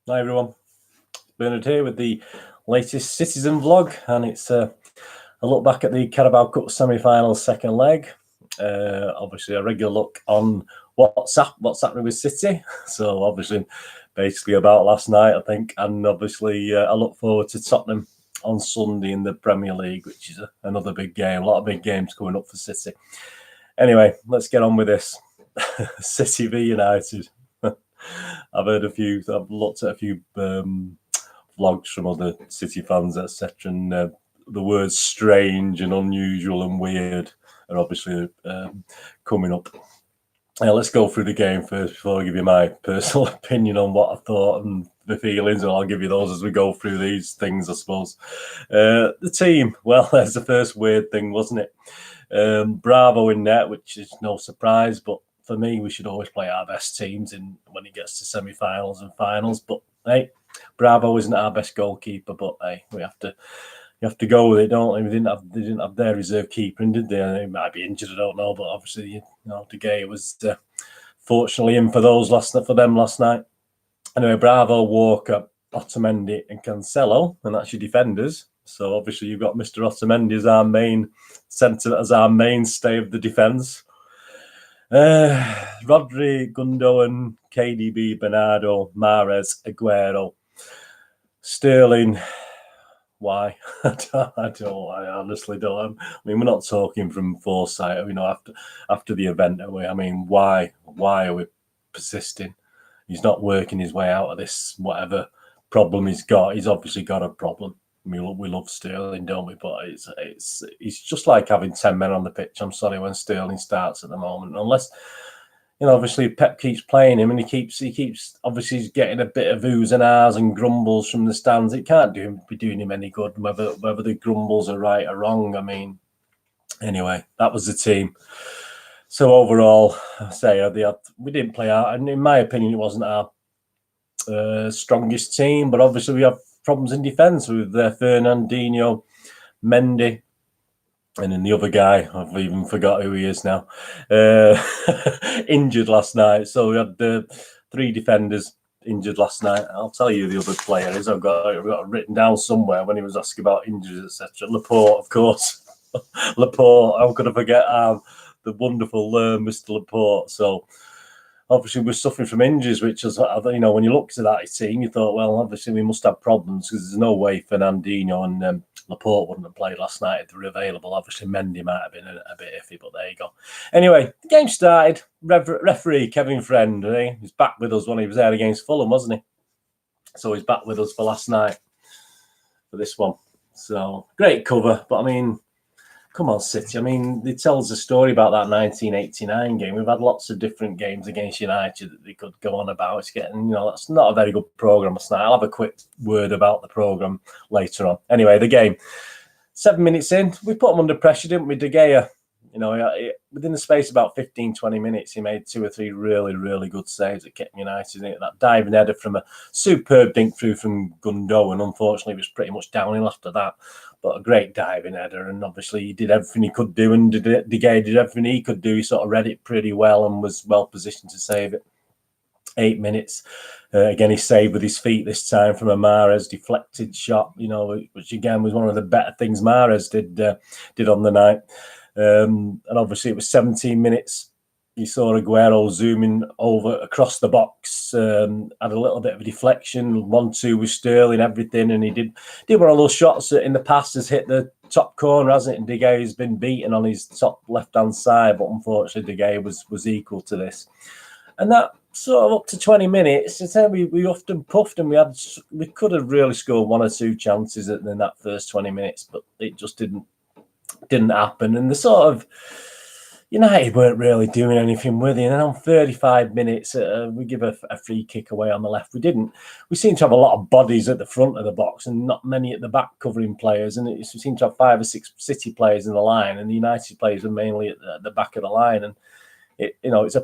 Hi everyone, Bernard here with the latest Citizen vlog, and it's a look back at the Carabao Cup semi-finals second leg. Obviously a regular look on what's happening with City. So obviously basically about last night, I think, and obviously I look forward to Tottenham on Sunday in the Premier League, which is another big game. A lot of big games coming up for City. Anyway, let's get on with this. City v United. I've looked at a few vlogs from other City fans, etc. And the words strange and unusual and weird are obviously coming up. Let's go through the game first before I give you my personal opinion on what I thought and the feelings, and I'll give you those as we go through these things, I suppose. The team, well, there's the first weird thing, wasn't it? Bravo in net, which is no surprise, but for me, we should always play our best teams when it gets to semi-finals and finals. But hey, Bravo isn't our best goalkeeper, but hey, you have to go with it, don't they? They didn't have their reserve keeper, and did they? He might be injured, I don't know, but obviously, De Gea was fortunately in for them last night. Anyway, Bravo, Walker, Otamendi, and Cancelo, and that's your defenders. So obviously, you've got Mr. Otamendi as our main centre, as our mainstay of the defence. Rodri, Gundogan, KDB, Bernardo, Mahrez, Aguero, Sterling. Why? I honestly don't. I mean, we're not talking from foresight, after the event, are we? I mean, why are we persisting? He's not working his way out of this, whatever problem he's got. He's obviously got a problem. We love Sterling, don't we? But it's just like having 10 men on the pitch. I'm sorry, when Sterling starts at the moment, unless obviously Pep keeps playing him, and he keeps obviously he's getting a bit of oohs and ahs and grumbles from the stands. It can't be doing him any good, whether the grumbles are right or wrong. I mean, anyway, that was the team. So overall, I say we didn't play out, and in my opinion, it wasn't our strongest team. But obviously, we have problems in defence with Fernandinho, Mendy, and then the other guy, I've even forgot who he is now, injured last night. So we had 3 defenders injured last night. I'll tell you who the other player is. I've got it written down somewhere when he was asking about injuries, etc. Laporte, of course. Laporte, how could I forget the wonderful Mr. Laporte? So obviously we're suffering from injuries, which is, when you looked at that team, you thought, well, obviously we must have problems, because there's no way Fernandinho and Laporte wouldn't have played last night if they were available. Obviously Mendy might have been a bit iffy, but there you go. Anyway, the game started. Referee Kevin Friend, he's back with us when he was there against Fulham, wasn't he? So he's back with us for last night for this one. So great cover, but I mean, come on, City. I mean, it tells a story about that 1989 game. We've had lots of different games against United that they could go on about. It's getting, that's not a very good programme last night. I'll have a quick word about the programme later on. Anyway, the game. 7 minutes in, we put them under pressure, didn't we? De Gea, within the space of about 15, 20 minutes, he made 2 or 3 really, really good saves that kept United in it. That diving header from a superb dink through from Gundogan. Unfortunately, it was pretty much downhill after that. But a great diving header, and obviously he did everything he could do, and De Gea did everything he could do. He sort of read it pretty well and was well positioned to save it. 8 minutes. Again, he saved with his feet this time from a Mahrez deflected shot, which again was one of the better things Mahrez did on the night. And obviously it was 17 minutes. You saw Aguero zooming over across the box, had a little bit of a deflection, 1-2 with Sterling, everything, and he did one of those shots that in the past has hit the top corner, hasn't it? And De Gea's been beaten on his top left-hand side, but unfortunately De Gea was equal to this. And that sort of up to 20 minutes, we often puffed, and we could have really scored 1 or 2 chances in that first 20 minutes, but it just didn't happen. And the sort of United weren't really doing anything with it. And then on 35 minutes, we give a free kick away on the left. We seem to have a lot of bodies at the front of the box and not many at the back covering players. And we seem to have 5 or 6 City players in the line, and the United players are mainly at the back of the line. And it was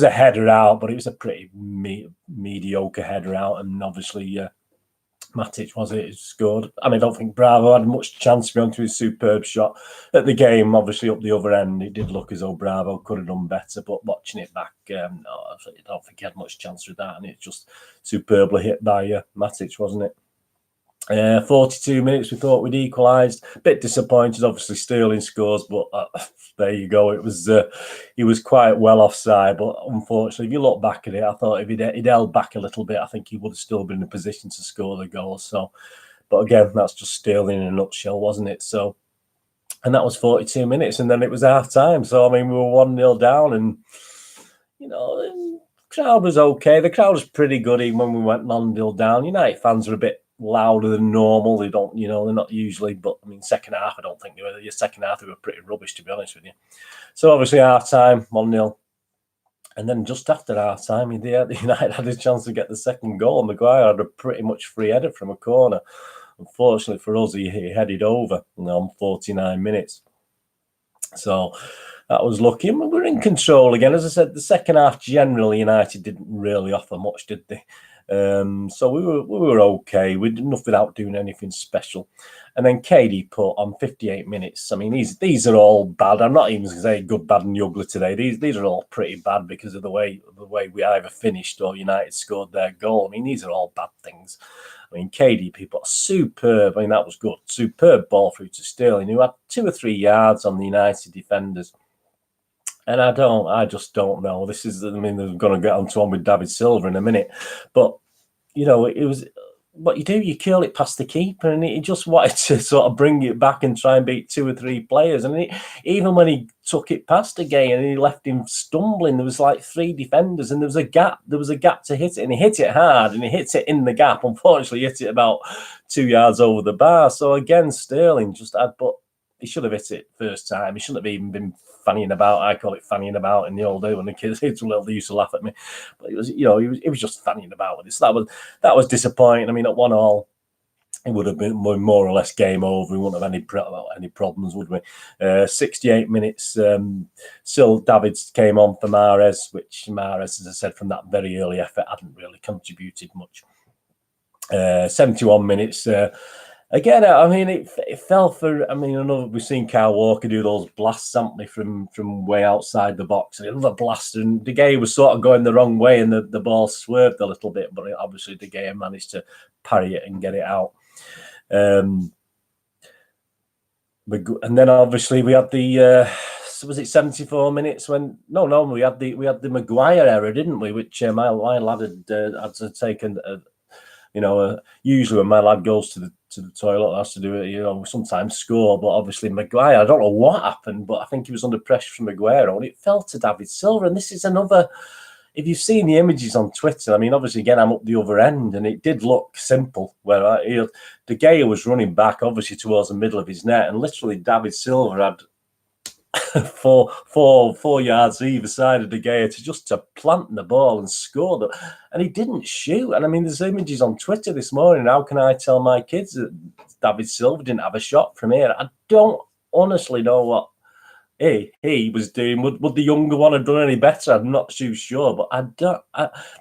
a header out, but it was a pretty mediocre header out. And obviously Matic was it? He scored. I mean, I don't think Bravo had much chance to be onto his superb shot at the game. Obviously, up the other end, it did look as though Bravo could have done better. But watching it back, no, I don't think he had much chance with that. And it's just superbly hit by Matic, wasn't it? 42 minutes, we thought we'd equalised. A bit disappointed, obviously Sterling scores, but there you go. It was he was quite well offside, but unfortunately, if you look back at it, I thought if he'd held back a little bit, I think he would have still been in a position to score the goal. So, but again, that's just Sterling in a nutshell, wasn't it? So, and that was 42 minutes, and then it was half time. So, I mean, we were 1-0 down, and you know, the crowd was okay. The crowd was pretty good even when we went 1-0 down. United fans were a bit louder than normal. They don't, you know, they're not usually, but I mean, second half, I don't think they were. The second half, they were pretty rubbish, to be honest with you. So obviously, half time, 1-0. And then just after half time, United had a chance to get the second goal. Maguire had a pretty much free header from a corner. Unfortunately for us, he headed over on 49 minutes. So that was lucky. And we were in control again. As I said, the second half, generally, United didn't really offer much, did they? So we were okay. We did enough without doing anything special. And then KD put on 58 minutes. I mean, these are all bad. I'm not even going to say good, bad, and ugly today. These are all pretty bad because of the way we either finished or United scored their goal. I mean, these are all bad things. I mean, KD put superb. I mean, that was good. Superb ball through to Sterling, who had 2 or 3 yards on the United defenders. And I just don't know. This is, I mean, they're going to get onto one with David Silva in a minute. But, you know, it was what you do, you curl it past the keeper, and he just wanted to sort of bring it back and try and beat 2 or 3 players. And even when he took it past again and he left him stumbling, there was like 3 defenders and there was a gap. There was a gap to hit it, and he hit it hard and he hit it in the gap. Unfortunately, he hit it about 2 yards over the bar. So again, Sterling just had, but he should have hit it first time. He shouldn't have even been fannying about. I call it fannying about in the old day when the kids, they used to laugh at me. But it was, you know, he was just fannying about with it. So that was disappointing. I mean, at 1-1, it would have been more or less game over. We wouldn't have any problems, would we? 68 minutes. Still, David came on for Mahrez, which Mahrez, as I said, from that very early effort, hadn't really contributed much. 71 minutes. Again, I mean, it fell for. I mean, I know we've seen Kyle Walker do those blasts, haven't we, from way outside the box. Another blast, and De Gea was sort of going the wrong way, and the ball swerved a little bit, but obviously De Gea managed to parry it and get it out. And then obviously we had the. Was it 74 minutes when? No, we had the Maguire error, didn't we? Which my lad had taken. Usually when my lad goes to the toilet, has to do it. Sometimes score, but obviously Maguire. I don't know what happened, but I think he was under pressure from Maguire, and it fell to David Silva. And this is another. If you've seen the images on Twitter, I mean, obviously again I'm up the other end, and it did look simple. Where De Gea was running back, obviously towards the middle of his net, and literally David Silva had. four yards either side of De Gea to plant the ball and score and he didn't shoot. And I mean, there's images on Twitter this morning. How can I tell my kids that David Silva didn't have a shot from here? I don't honestly know what he was doing. Would the younger one have done any better? I'm not too sure, but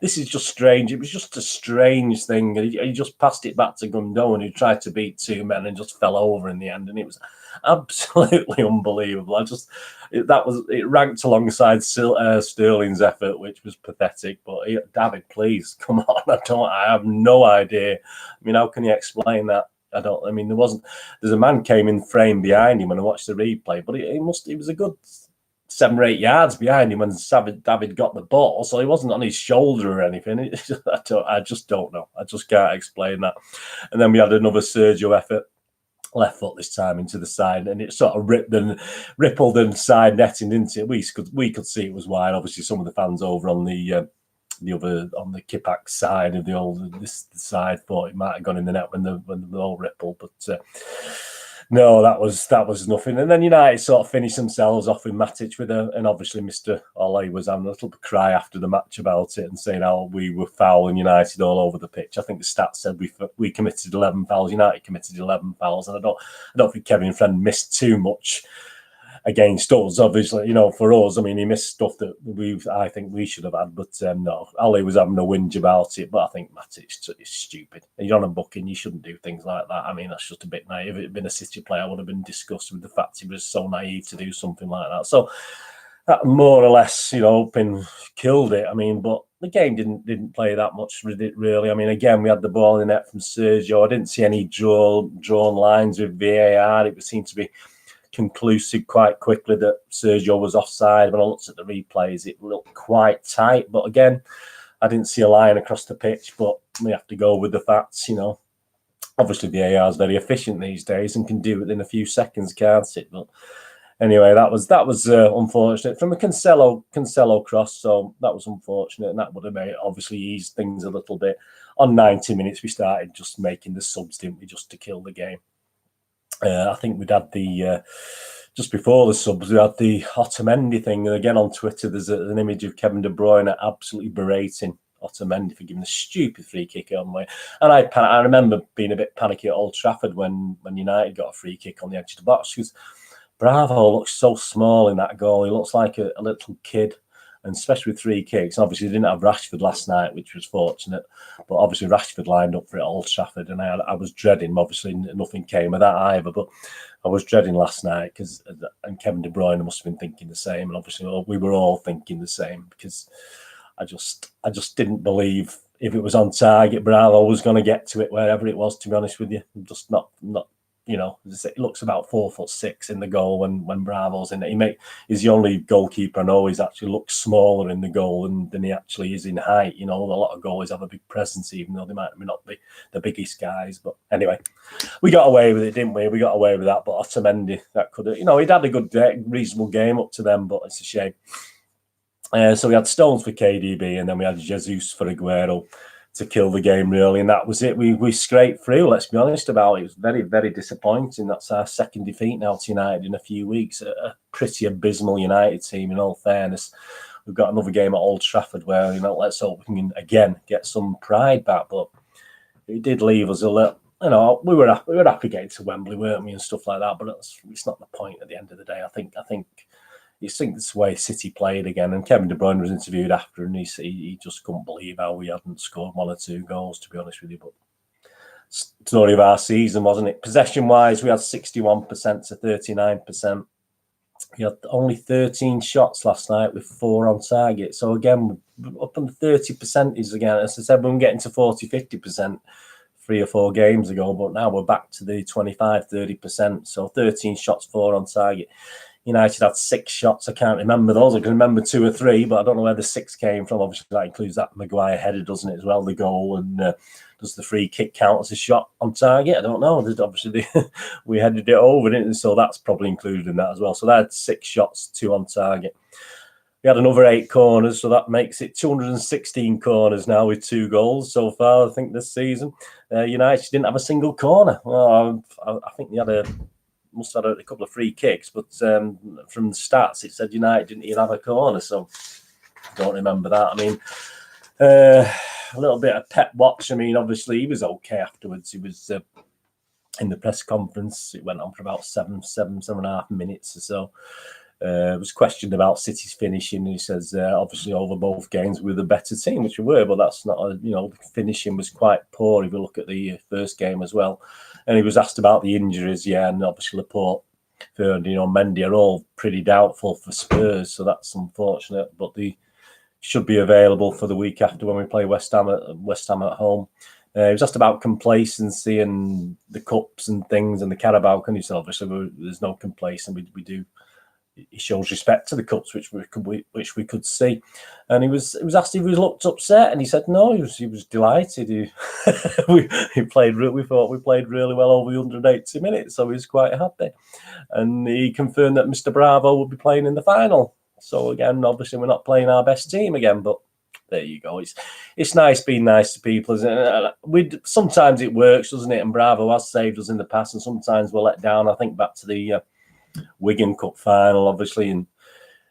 this is just strange. It was just a strange thing. He just passed it back to Gundogan, who tried to beat 2 men and just fell over in the end, and it was absolutely unbelievable. It ranked alongside Sterling's effort, which was pathetic. But David, please come on! I have no idea. I mean, how can you explain that? I mean, there's a man came in frame behind him when I watched the replay, but he was a good 7 or 8 yards behind him when David got the ball, so he wasn't on his shoulder or anything. I just don't know. I just can't explain that. And then we had another Sergio effort, left foot this time into the side, and it sort of rippled and side netting, didn't it? We could see it was wide. Obviously, some of the fans over on the other on the Kipak side of this side thought it might have gone in the net when the ball rippled, but no, that was nothing. And then United sort of finished themselves off with Matic and obviously Mr. Ole was having a little cry after the match about it and saying how we were fouling United all over the pitch. I think the stats said we committed 11 fouls. United committed 11 fouls, and I don't think Kevin Friend missed too much. against us, obviously, for us, I mean, he missed stuff that I think we should have had, but no, Ali was having a whinge about it, but I think Matic is stupid. You're on a booking, you shouldn't do things like that. I mean, that's just a bit naive. If it had been a City player, I would have been disgusted with the fact he was so naive to do something like that. So that more or less, killed it. I mean, but the game didn't play that much really. I mean, again, we had the ball in the net from Sergio. I didn't see any drawn lines with VAR. It seemed to be conclusive quite quickly that Sergio was offside. When I looked at the replays, it looked quite tight. But again, I didn't see a line across the pitch. But we have to go with the facts, Obviously, VAR is very efficient these days and can do it in a few seconds, can't it? But anyway, that was unfortunate from a Cancelo cross. So that was unfortunate, and that would have made obviously eased things a little bit. On 90 minutes, we started just making the subs, didn't we, just to kill the game. I think we'd had the just before the subs, we had the Otamendi thing. And again on Twitter, there's an image of Kevin De Bruyne absolutely berating Otamendi for giving a stupid free kick on way. And I remember being a bit panicky at Old Trafford when United got a free kick on the edge of the box, because Bravo looks so small in that goal. He looks like a little kid, and especially with free kicks. Obviously, they didn't have Rashford last night, which was fortunate. But obviously, Rashford lined up for it at Old Trafford, and I was dreading. Obviously, nothing came of that either. But I was dreading last night and Kevin De Bruyne must have been thinking the same, and obviously we were all thinking the same, because I just didn't believe if it was on target, Bravo was going to get to it wherever it was. To be honest with you, I'm just not. It looks about 4'6" in the goal when Bravo's in it. He's the only goalkeeper I know. He's actually looks smaller in the goal than he actually is in height. A lot of goalies have a big presence, even though they might not be the biggest guys. But anyway, we got away with it, didn't we? We got away with that. But Otamendi, that could have, he'd had a good, reasonable game up to them, but it's a shame. So we had Stones for KDB, and then we had Jesus for Aguero to kill the game, really, and that was it. We scraped through, let's be honest about it. It was very, very disappointing. That's our second defeat now to United in a few weeks. A pretty abysmal United team, in all fairness. We've got another game at Old Trafford where, let's hope we can, again, get some pride back, but it did leave us a little, we were happy getting to Wembley, weren't we, and stuff like that, but it's not the point at the end of the day. I think you think that's the way City played again. And Kevin De Bruyne was interviewed after, and he just couldn't believe how we hadn't scored one or two goals, to be honest with you. But story of our season, wasn't it? Possession-wise, we had 61% to 39%. We had only 13 shots last night with 4 on target. So again, up on the 30% is again, as I said, we were getting to 40, 50% 3 or 4 games ago, but now we're back to the 25, 30%. So 13 shots, 4 on target. United had 6 shots. I can't remember those. I can remember 2 or 3, but I don't know where the 6 came from. Obviously, that includes that Maguire header, doesn't it, as well, the goal. And does the free kick count as a shot on target? I don't know. Obviously, we headed it over, didn't we? So that's probably included in that as well. So they had 6 shots, 2 on target. We had another 8 corners, so that makes it 216 corners now with 2 goals so far, I think, this season. United didn't have a single corner. Well, I think they must have had a couple of free kicks, but from the stats, it said United didn't even have a corner, so I don't remember that. I mean, a little bit of Pep Watch. I mean, obviously, he was okay afterwards. He was in the press conference. It went on for about 7.5 minutes or so. Was questioned about City's finishing. He says, obviously, over both games, we're the better team, which we were, but that's not, the finishing was quite poor if you look at the first game as well. And he was asked about the injuries, and obviously Laporte, Fernandinho, Mendy are all pretty doubtful for Spurs, so that's unfortunate. But they should be available for the week after when we play West Ham at home. He was asked about complacency and the cups and things and the Carabao. And he said, obviously, there's no complacency. We do. He shows respect to the cups, which we could see. And he was asked if he looked upset, and he said no. He was delighted. We played. We thought we played really well over 180 minutes, so he was quite happy. And he confirmed that Mr. Bravo will be playing in the final. So again, obviously, we're not playing our best team again, but there you go. It's nice being nice to people, isn't it? Sometimes it works, doesn't it? And Bravo has saved us in the past, and sometimes we're let down. I think back to the Wigan Cup final, obviously, and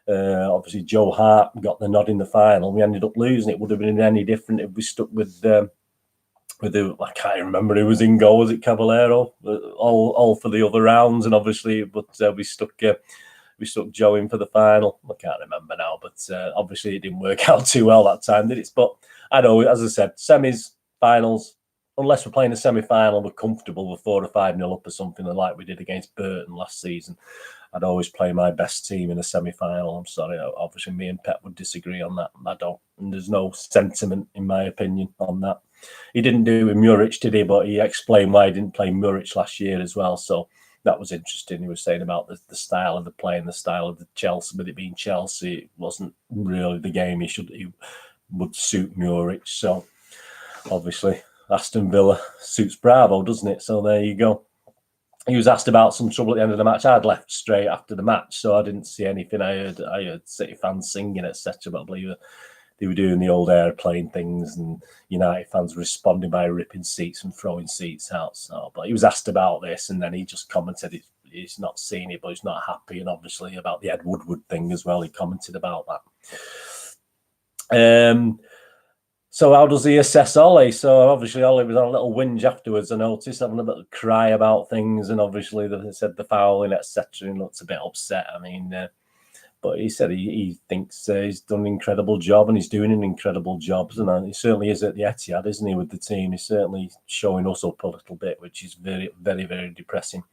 obviously Joe Hart got the nod in the final. We ended up losing. It would have been any different if we stuck with the I can't remember who was in goal. Was it Caballero? All for the other rounds, and obviously, but we stuck we stuck Joe in for the final. I can't remember now, but obviously it didn't work out too well that time, did it? But I know, as I said, semis, finals, unless we're playing a semi-final, we're comfortable with 4 or 5-0 up or something like we did against Burton last season. I'd always play my best team in a semi-final. I'm sorry, obviously me and Pep would disagree on that. I don't, and there's no sentiment, in my opinion, on that. He didn't do it with Muric, did he? But he explained why he didn't play Muric last year as well. So that was interesting. He was saying about the style of the play and the style of the Chelsea. With it being Chelsea, it wasn't really the game he would suit Muric. So obviously Aston Villa suits Bravo, doesn't it? So there you go. He was asked about some trouble at the end of the match. I'd left straight after the match, so I didn't see anything. I heard City fans singing, etc. But I believe they were doing the old airplane things, and United fans were responding by ripping seats and throwing seats out. So, but he was asked about this, and then he just commented he's not seen it, but he's not happy, and obviously about the Ed Woodward thing as well. He commented about that. So how does he assess Ollie? So obviously Ollie was on a little whinge afterwards, I noticed, having a little cry about things, and obviously they said the fouling, etc. and looks a bit upset. I mean, but he said he thinks he's done an incredible job, and he's doing an incredible job, and he certainly is at the Etihad, isn't he, with the team? He's certainly showing us up a little bit, which is very, very, very depressing.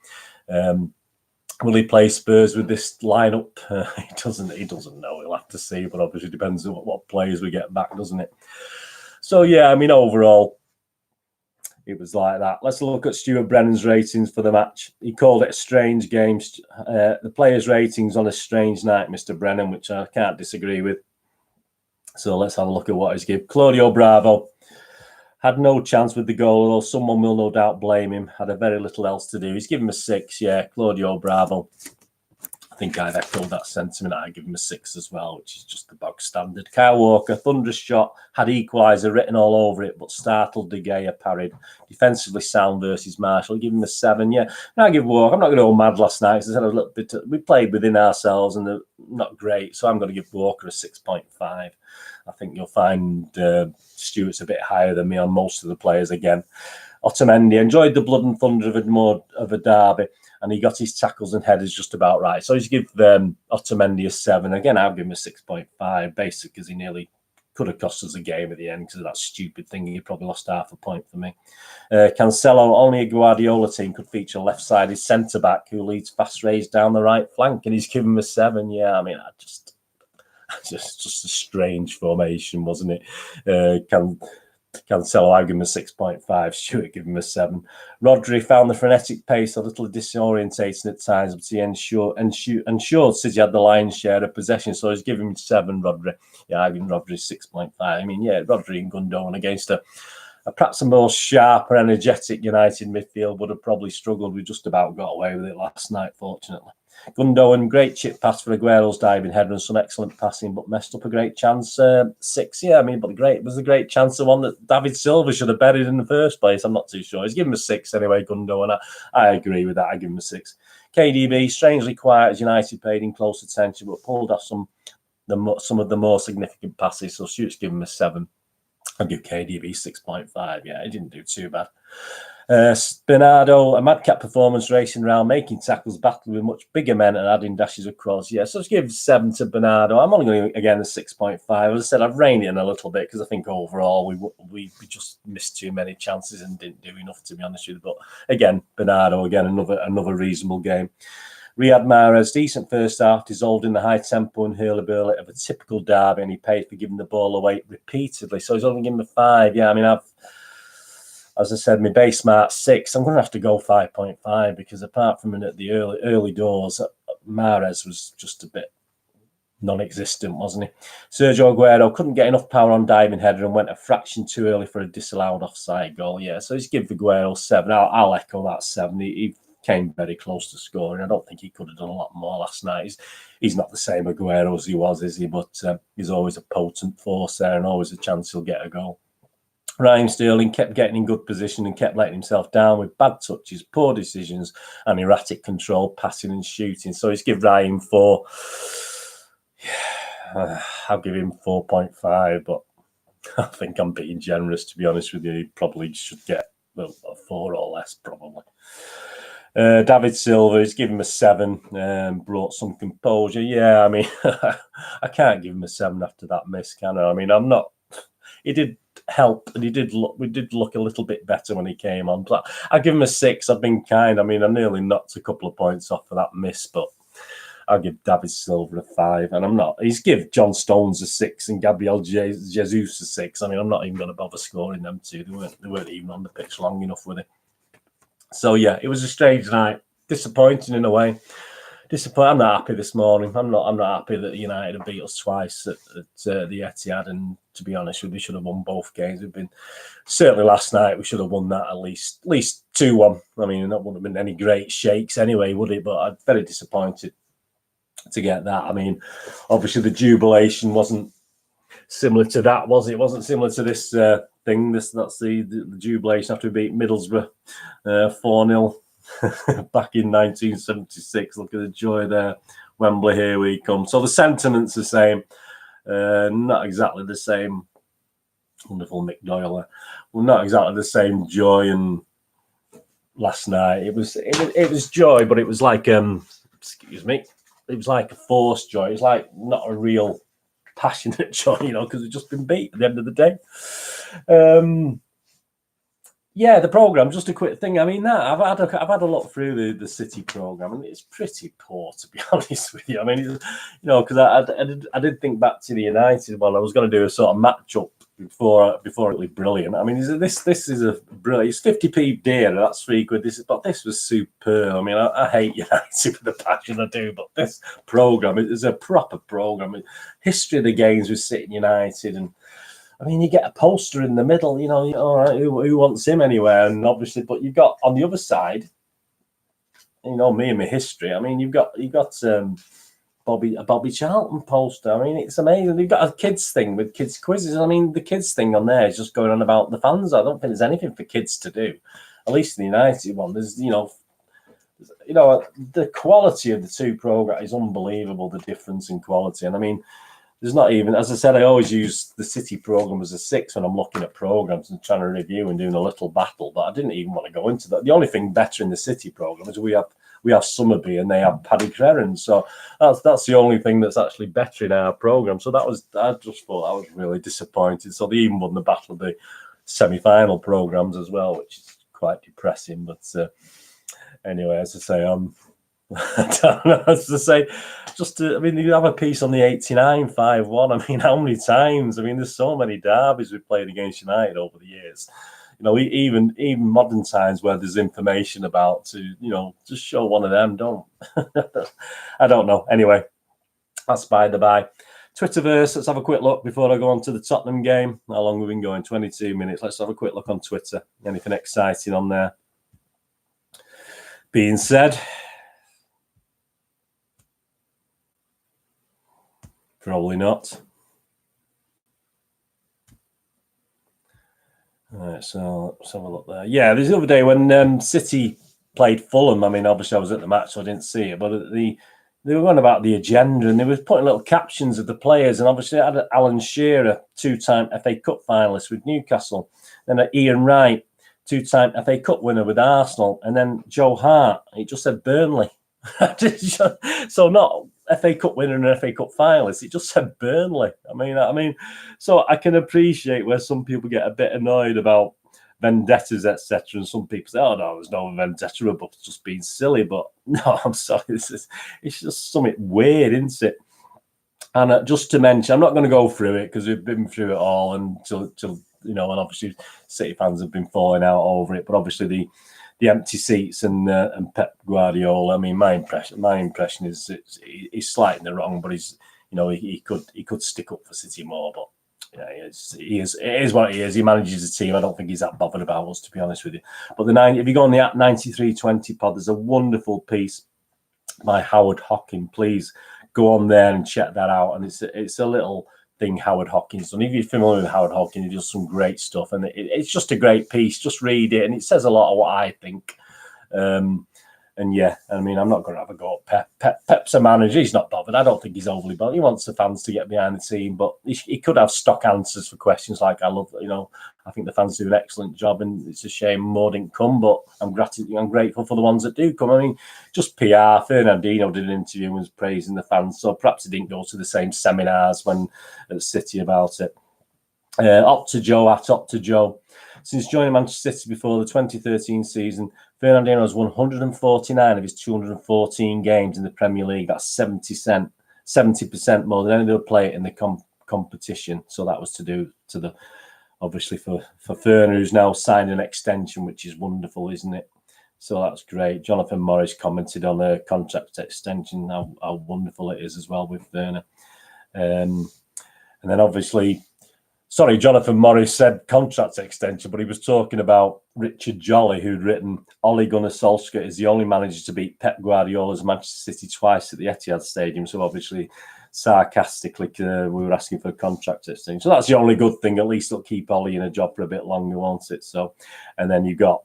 Will he play Spurs with this lineup? He doesn't know. He'll have to see, but obviously depends on what players we get back, doesn't it? So, yeah, I mean, overall, it was like that. Let's look at Stuart Brennan's ratings for the match. He called it a strange game. The players' ratings on a strange night, Mr. Brennan, which I can't disagree with. So let's have a look at what he's given. Claudio Bravo had no chance with the goal, although someone will no doubt blame him. Had a very little else to do. He's given him a 6, yeah, Claudio Bravo. I think I'd echoed that sentiment. I'd give him a 6 as well, which is just the bog standard. Kyle Walker, thunderous shot, had equaliser written all over it, but startled De Gea, parried. Defensively sound versus Marshall. Give him a 7, yeah. And I give Walker, I'm not going to go mad last night, because I had a little bit. We played within ourselves, and they're not great, so I'm going to give Walker a 6.5. I think you'll find Stuart's a bit higher than me on most of the players again. Otamendi enjoyed the blood and thunder of a derby, and he got his tackles and headers just about right. So he's give Otamendi a 7. Again, I'll give him a 6.5, basically, because he nearly could have cost us a game at the end because of that stupid thing. He probably lost half a point for me. Cancelo, only a Guardiola team could feature left-sided centre-back who leads fast raised down the right flank, and he's given him a 7. Yeah, I mean, just a strange formation, wasn't it? Cancelo, I give him a 6.5. Stuart, give him a 7. Rodri found the frenetic pace a little disorientating at times, but he ensured City had the lion's share of possession, so he's giving him 7, Rodri. Yeah, I give Rodri 6.5. I mean, yeah, Rodri and Gundogan against a perhaps a more sharp and energetic United midfield would have probably struggled. We just about got away with it last night, fortunately. Gundogan, great chip pass for Aguero's diving header and some excellent passing, but messed up a great chance. 6, yeah, I mean, but it was a great chance, the one that David Silva should have buried in the first place. I'm not too sure. He's given him a 6 anyway, Gundogan. I agree with that. I give him a 6. KDB, strangely quiet as United paid in close attention, but pulled off some of the more significant passes. So Stuart's given him a 7. I'll give KDB 6.5. Yeah, he didn't do too bad. Bernardo, a madcap performance racing around, making tackles, battling with much bigger men and adding dashes across. Yeah, so let's give 7 to Bernardo. I'm only going to, again, a 6.5. As I said, I've reined it in a little bit because I think overall we just missed too many chances and didn't do enough, to be honest with you. But again, Bernardo, again, another reasonable game. Riyad Mahrez, decent first half, dissolved in the high tempo and hurly-burly of a typical derby, and he paid for giving the ball away repeatedly. So he's only given him a 5. Yeah, I mean, as I said, my base mark 6. I'm going to have to go 5.5 because apart from at the early doors, Mahrez was just a bit non-existent, wasn't he? Sergio Aguero couldn't get enough power on diving header and went a fraction too early for a disallowed offside goal. Yeah, so he's given Aguero 7. I'll echo that 7. He came very close to scoring. I don't think he could have done a lot more last night. He's not the same Aguero as he was, is he? But he's always a potent force there and always a chance he'll get a goal. Raheem Sterling kept getting in good position and kept letting himself down with bad touches, poor decisions, and erratic control, passing and shooting. So he's give Raheem 4. I'll give him 4.5, but I think I'm being generous, to be honest with you. He probably should get a 4 or less, probably. David Silva, he's given him a 7, brought some composure. Yeah, I mean, I can't give him a 7 after that miss, can I? I mean, I'm not. He did help, and he did look. We did look a little bit better when he came on. But I give him a 6. I've been kind. I mean, I nearly knocked a couple of points off for that miss, but I'll give David Silva a 5. And I'm not. He's give John Stones a 6 and Gabriel Jesus a 6. I mean, I'm not even going to bother scoring them two. They weren't even on the pitch long enough with it. So yeah, it was a strange night. Disappointing in a way. I'm not happy this morning. I'm not happy that United have beat us twice at the Etihad. And to be honest, we should have won both games. We've been certainly last night. We should have won that at least 2-1. I mean, that wouldn't have been any great shakes anyway, would it? But I'm very disappointed to get that. I mean, obviously the jubilation wasn't similar to that, was it? It wasn't similar to this thing. That's the jubilation after we beat Middlesbrough 4-0 back in 1976. Look at the joy there. Wembley, here we come. So the sentiment's the same. Not exactly the same. Wonderful Mick Doyle there. Well, not exactly the same joy. And last night it was joy, but it was like excuse me. It was like a forced joy. It's like not a real passionate joy, because we've just been beat at the end of the day. Yeah, the programme, just a quick thing. I mean, I've had a look through the City programme, and it's pretty poor, to be honest with you. I mean, because I did think back to the United one. I was going to do a sort of match-up before it was brilliant. I mean, this is a brilliant. It's 50p dear. That's £3. But this was superb. I mean, I hate United with the passion I do, but this programme is a proper programme. History of the games with City United, and I mean, you get a poster in the middle, all right, who wants him anywhere? And obviously, but you've got on the other side, me and my history. I mean, you've got a Bobby Charlton poster. I mean, it's amazing. You've got a kids thing with kids quizzes. I mean, the kids thing on there is just going on about the fans. I don't think there's anything for kids to do, at least in the United one. There's, the quality of the two programs is unbelievable. The difference in quality, and I mean. There's not even, as I said, I always use the City programme as a 6 when I'm looking at programmes and trying to review and doing a little battle, but I didn't even want to go into that. The only thing better in the City programme is we have Summerby and they have Paddy Crerand. So that's the only thing that's actually better in our programme. So I just thought I was really disappointed. So they even won the battle of the semi-final programmes as well, which is quite depressing. But anyway, as I say, I don't know as to say. I mean, you have a piece on the 89 5-1. I mean, how many times? I mean, there's so many derbies we've played against United over the years. Even modern times where there's information about to, just show one of them. Don't. I don't know. Anyway, that's by the by. Twitterverse. Let's have a quick look before I go on to the Tottenham game. How long have we been going? 22 minutes. Let's have a quick look on Twitter. Anything exciting on there? Being said. Probably not. All right, so let's have a look there. Yeah, there's the other day when City played Fulham. I mean, obviously I was at the match, so I didn't see it. But they were on about the agenda, and they were putting little captions of the players. And obviously, I had Alan Shearer, 2-time FA Cup finalist with Newcastle, then Ian Wright, 2-time FA Cup winner with Arsenal, and then Joe Hart. It just said Burnley. So not FA Cup winner and FA Cup finalist. It just said Burnley. I mean, so I can appreciate where some people get a bit annoyed about vendettas, etc. And some people say, "Oh no, there's no vendetta, but it's just being silly." But no, I'm sorry. It's just something weird, isn't it? And just to mention, I'm not going to go through it because we've been through it all, and till and obviously City fans have been falling out over it. But obviously the empty seats and Pep Guardiola. I mean, my impression is he's slightly in the wrong, but he could stick up for City more. But it is what he is. He manages a team. I don't think he's that bothered about us, to be honest with you. But if you go on the app 9320 pod, there's a wonderful piece by Howard Hockin. Please go on there and check that out. And it's a little thing Howard Hawkins done. If you're familiar with Howard Hawkins, he does some great stuff, and it's just a great piece. Just read it, and it says a lot of what I think. And And yeah, I mean, I'm not going to have a go at Pep. Pep's a manager. He's not bothered. I don't think he's overly bothered. He wants the fans to get behind the team, but he could have stock answers for questions like, I think the fans do an excellent job, and it's a shame more didn't come, but I'm grateful for the ones that do come. I mean, just PR. Fernandinho did an interview and was praising the fans, so perhaps he didn't go to the same seminars when at City about it. Opta Since joining Manchester City before the 2013 season, Fernandinho has won 149 of his 214 games in the Premier League. That's 70% more than any other player in the competition. So that was to do to the, obviously for Fern, who's now signed an extension, which is wonderful, isn't it? So that's great. Jonathan Morris commented on a contract extension, how wonderful it is as well with Werner. And then obviously, Jonathan Morris said contract extension, but he was talking about Richard Jolly, who'd written, Ole Gunnar Solskjaer is the only manager to beat Pep Guardiola's Manchester City twice at the Etihad Stadium. So obviously, sarcastically, we were asking for a contract extension. So that's the only good thing. At least it'll keep Ole in a job for a bit longer, won't it? So, and then you've got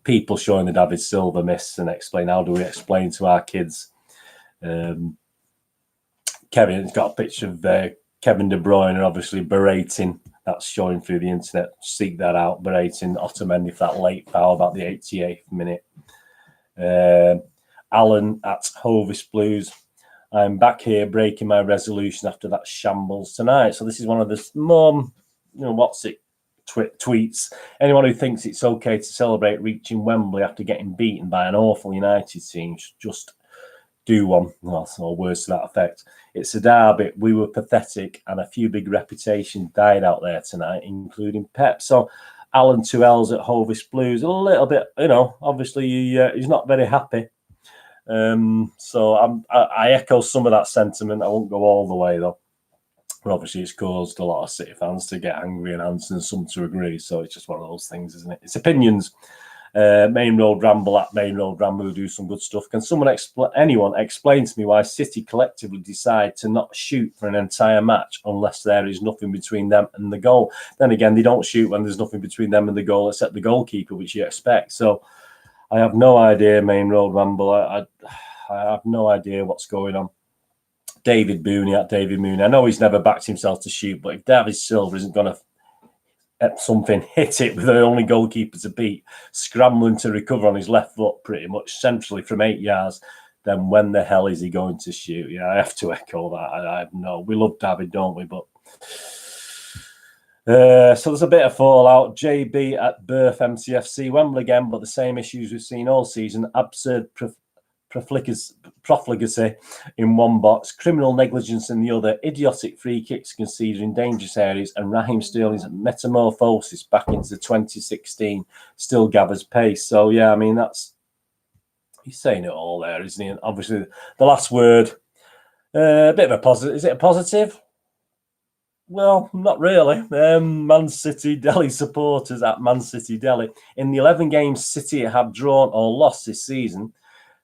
people showing the David Silva miss and explain, how do we explain to our kids? Kevin's got a picture of Kevin De Bruyne, obviously berating, that's showing through the internet. Seek that out, berating Otamendi for that late foul about the 88th minute. Alan at Hovis Blues. I'm back here breaking my resolution after that shambles tonight. So this is one of the more, tweets. Anyone who thinks it's okay to celebrate reaching Wembley after getting beaten by an awful United team should just do one. Or words to that effect. It's a derby. We were pathetic, and a few big reputations died out there tonight, including Pep. So Alan 2Ls at Hovis Blues, a little bit, obviously he's not very happy. So I echo some of that sentiment. I won't go all the way though. But obviously it's caused a lot of City fans to get angry and answer, and some to agree. So it's just one of those things, isn't it? It's opinions. Main Road Ramble at Main Road Ramble, who do some good stuff. Can anyone explain to me why City collectively decide to not shoot for an entire match unless there is nothing between them and the goal? Then again, they don't shoot when there's nothing between them and the goal except the goalkeeper, which you expect. So I have no idea, Main Road Ramble. I have no idea what's going on. David Mooney at David Mooney. I know he's never backed himself to shoot, but if David Silva isn't going to hit it with the only goalkeeper to beat, scrambling to recover on his left foot pretty much centrally from 8 yards, then when the hell is he going to shoot? Yeah, I have to echo that. I know we love David, don't we? But so there's a bit of fallout. JB at Birth MCFC, Wembley again, but the same issues we've seen all season. Absurd profligacy in one box, criminal negligence in the other, idiotic free kicks conceded in dangerous areas, and Raheem Sterling's metamorphosis back into 2016 still gathers pace. So yeah, I mean, he's saying it all there, isn't he? And obviously the last word, a bit of a positive. Is it a positive? Well, not really. Man City Delhi supporters at Man City Delhi. In the 11 games City have drawn or lost this season,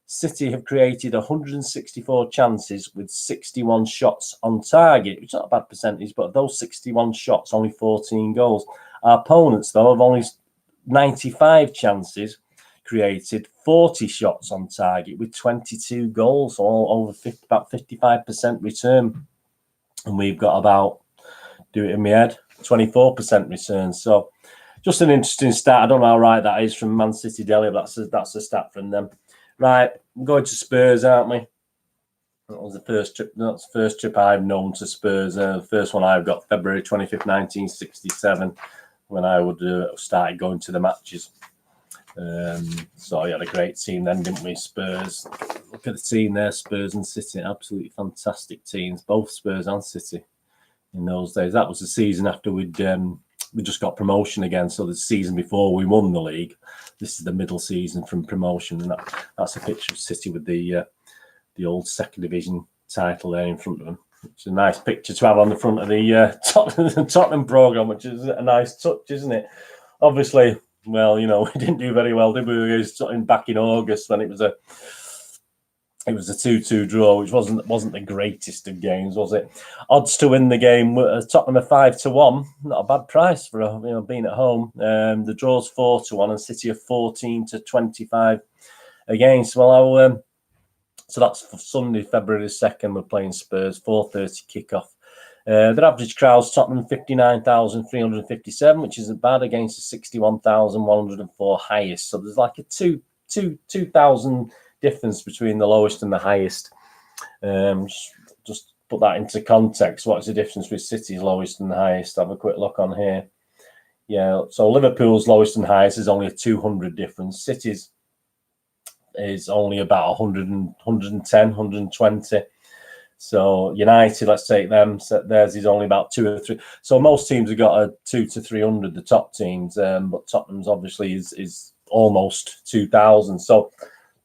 City have created 164 chances with 61 shots on target, which is not a bad percentage, but of those 61 shots, only 14 goals. Our opponents, though, have only 95 chances created, 40 shots on target with 22 goals, all over about 55% return. And we've got about, do it in my head, 24% return. So just an interesting stat. I don't know how right that is from Man City Delhi, but that's a stat from them. Right, I'm going to Spurs, aren't we? That was the first trip. That's the first trip I've known to Spurs. The first one I've got, February 25th, 1967, when I would started going to the matches. So I had a great team then, didn't we? Spurs. Look at the team there, Spurs and City. Absolutely fantastic teams, both Spurs and City in those days. That was the season after we just got promotion again. So the season before we won the league. This is the middle season from promotion, and that's a picture of City with the old second division title there in front of them. It's a nice picture to have on the front of the Tottenham programme, which is a nice touch, isn't it? Obviously, well, we didn't do very well, did we? Back in August when it was a 2-2 draw, which wasn't the greatest of games, was it? Odds to win the game, Tottenham are 5-1. Not a bad price for being at home. The draw's 4-1, and City are 14-25. against? So that's for Sunday, February 2nd. We're playing Spurs, 4:30 kickoff. Their average crowd's Tottenham 59,357, which isn't bad, against the 61,104 highest. So there's like a 2,000 difference between the lowest and the highest. Just put that into context. What's the difference with City's lowest and the highest? Have a quick look on here. Yeah, so Liverpool's lowest and highest is only a 200 difference. City's is only about 100 and 110, 120. So United, let's take them. So theirs is only about 2 or 3. So most teams have got a 2 to 300, the top teams. But Tottenham's obviously is almost 2,000. So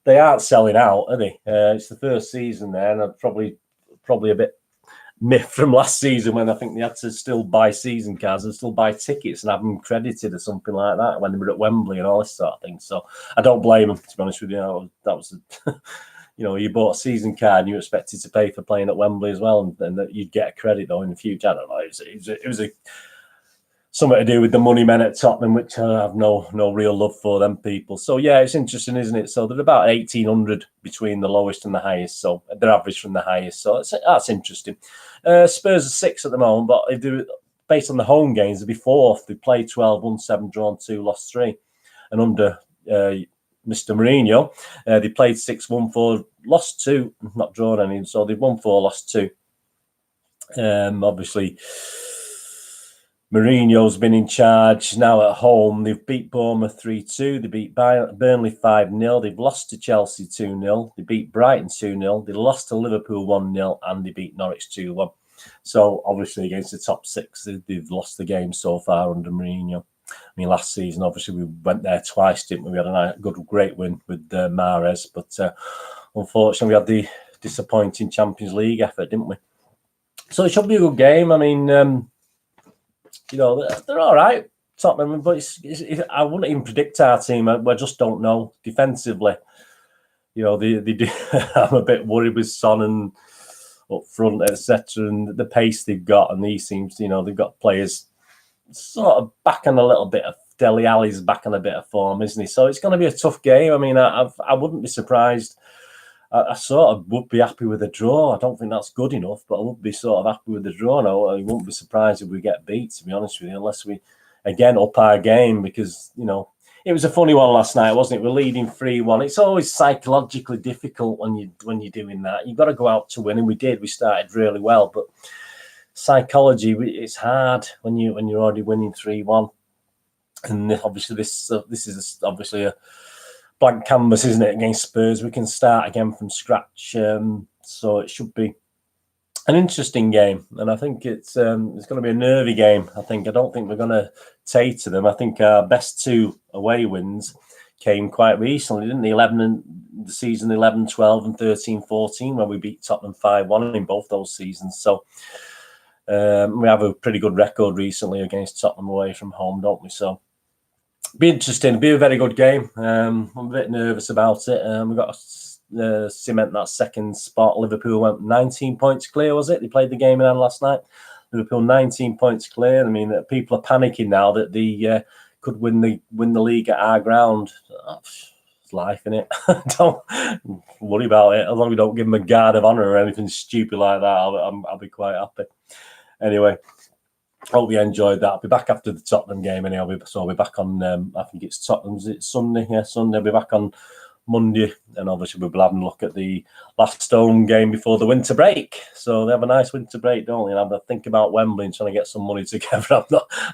they aren't selling out, are they? It's the first season there, and probably a bit myth from last season when I think they had to still buy season cards and still buy tickets and have them credited or something like that when they were at Wembley and all this sort of thing. So I don't blame them, to be honest with you. That was, you bought a season card and you expected to pay for playing at Wembley as well, and that you'd get a credit though in the future. I don't know. It was something to do with the money men at Tottenham, which I have no real love for them people. So yeah, it's interesting, isn't it? So they're about 1,800 between the lowest and the highest. So they're average from the highest. So that's interesting. Spurs are 6th at the moment, but if they, based on the home games, they'd be 4th. They played 12, won 7, drawn 2, lost 3. And under Mr. Mourinho, they played 6, won 4, lost 2, not drawn any. So they've won 4, lost 2. Obviously, Mourinho's been in charge now at home. They've beat Bournemouth 3-2. They beat Burnley 5-0. They've lost to Chelsea 2-0. They beat Brighton 2-0. They lost to Liverpool 1-0, and they beat Norwich 2-1. So obviously against the top 6, they've lost the game so far under Mourinho. I mean, last season, obviously, we went there twice, didn't we? We had a great win with Mahrez, but unfortunately, we had the disappointing Champions League effort, didn't we? So it should be a good game. I mean, they're all right, Tottenham, but I wouldn't even predict our team. I just don't know defensively. They do. I'm a bit worried with Son and up front, etc., and the pace they've got, and these teams, they've got players sort of back on a little bit of Dele Alli's back on a bit of form, isn't he? So it's going to be a tough game. I mean, I wouldn't be surprised. I sort of would be happy with a draw. I don't think that's good enough, but I would be sort of happy with the draw. No, I wouldn't be surprised if we get beat, to be honest with you, unless we, again, up our game, because, it was a funny one last night, wasn't it? We're leading 3-1. It's always psychologically difficult when you're doing that. You've got to go out to win, and we did. We started really well, but psychology, it's hard when you're already winning 3-1. And obviously this is obviously a blank canvas, isn't it, against Spurs? We can start again from scratch, so it should be an interesting game, and I think it's going to be a nervy game. I don't think we're going to take to them. I think our best 2 away wins came quite recently, didn't they? 11-12 and 13-14 when we beat Tottenham 5-1 in both those seasons. So we have a pretty good record recently against Tottenham away from home, don't we? So be interesting. It'll be a very good game. I'm a bit nervous about it. We've got to cement that second spot. Liverpool went 19 points clear, was it? They played the game in hand last night. Liverpool 19 points clear. I mean, people are panicking now that they could win the league at our ground. It's life, innit? Don't worry about it. As long as we don't give them a guard of honour or anything stupid like that, I'll be quite happy. Anyway, hope you enjoyed that. I'll be back after the Tottenham game anyway. So I'll be back on, I think it's Tottenham's, it's Sunday. Yeah, Sunday. I'll be back on Monday. And obviously we'll be having a look at the last home game before the winter break. So they have a nice winter break, don't they? And I think about Wembley and trying to get some money together.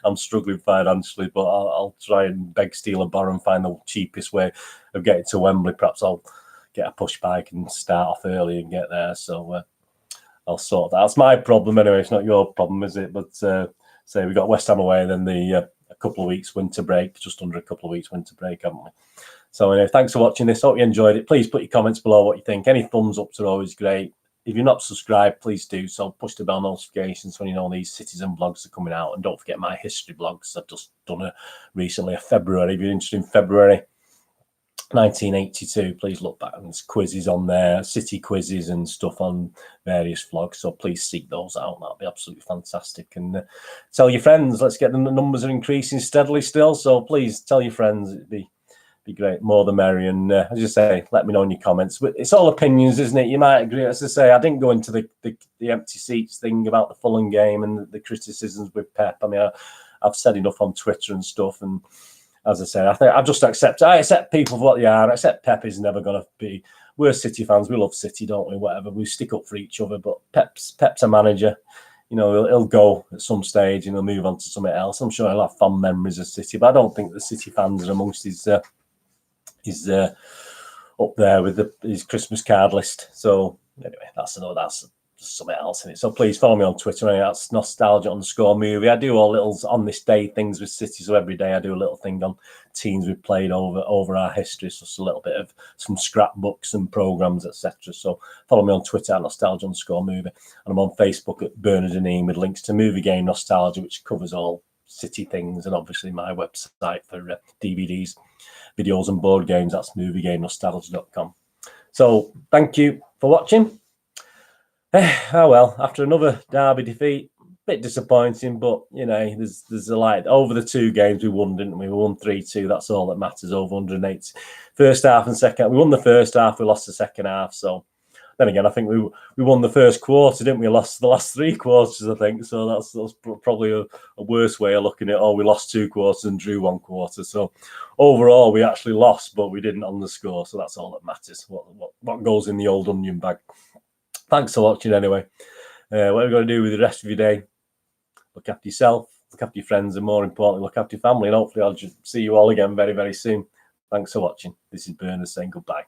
I'm struggling financially, but I'll try and beg, steal and borrow and find the cheapest way of getting to Wembley. Perhaps I'll get a push bike and start off early and get there. So I'll sort that. That's my problem anyway. It's not your problem, is it? But say we got West Ham away, and then the a couple of weeks winter break, just under a couple of weeks winter break, haven't we? So anyway, thanks for watching this. Hope you enjoyed it. Please put your comments below what you think. Any thumbs ups are always great. If you're not subscribed, please do so. Push the bell notifications when you know these Citizen vlogs are coming out. And don't forget my history vlogs. I've just done recently a February. If you're interested in February 1982, please look back. There's quizzes on there, city quizzes and stuff on various vlogs. So please seek those out. That'll be absolutely fantastic. And tell your friends. Let's get them. The numbers are increasing steadily still. So please tell your friends. It'd be be great. More the merrier. And as you say, let me know in your comments. But it's all opinions, isn't it? You might agree. As I say, I didn't go into the empty seats thing about the Fulham game and the criticisms with Pep. I mean, I've said enough on Twitter and stuff. And as I say, I think I just accept people for what they are. I accept Pep is never going to be. We're City fans. We love City, don't we? Whatever. We stick up for each other. But Pep's a manager. You know, he'll go at some stage and he'll move on to something else. I'm sure he'll have fond memories of City, but I don't think the City fans are amongst his up there with his Christmas card list. So anyway, that's something else in it. So please follow me on Twitter. That's nostalgia_movie. I do all little on this day things with City. So every day I do a little thing on teams we've played over our history. So it's a little bit of some scrapbooks and programs, etc. So follow me on Twitter at nostalgia_movie, and I'm on Facebook at Bernard and Ian with links to Movie Game Nostalgia, which covers all City things, and obviously my website for DVDs, videos and board games. That's moviegamenostalgia.com. So thank you for watching. Oh well, after another derby defeat, bit disappointing, but you know, there's a light. Over the 2 games we won, didn't we? We won 3-2. That's all that matters. Over 108 first half and second. We won the first half. We lost the second half. So then again, I think we won the first quarter, didn't we? Lost the last 3 quarters, I think. So that's probably a worse way of looking at it. Oh, we lost 2 quarters and drew 1 quarter. So overall, we actually lost, but we didn't underscore. So that's all that matters. What goes in the old onion bag. Thanks for watching anyway. What are you going to do with the rest of your day? Look after yourself, look after your friends, and more importantly, look after your family. And hopefully I'll just see you all again very, very soon. Thanks for watching. This is Bernard saying goodbye.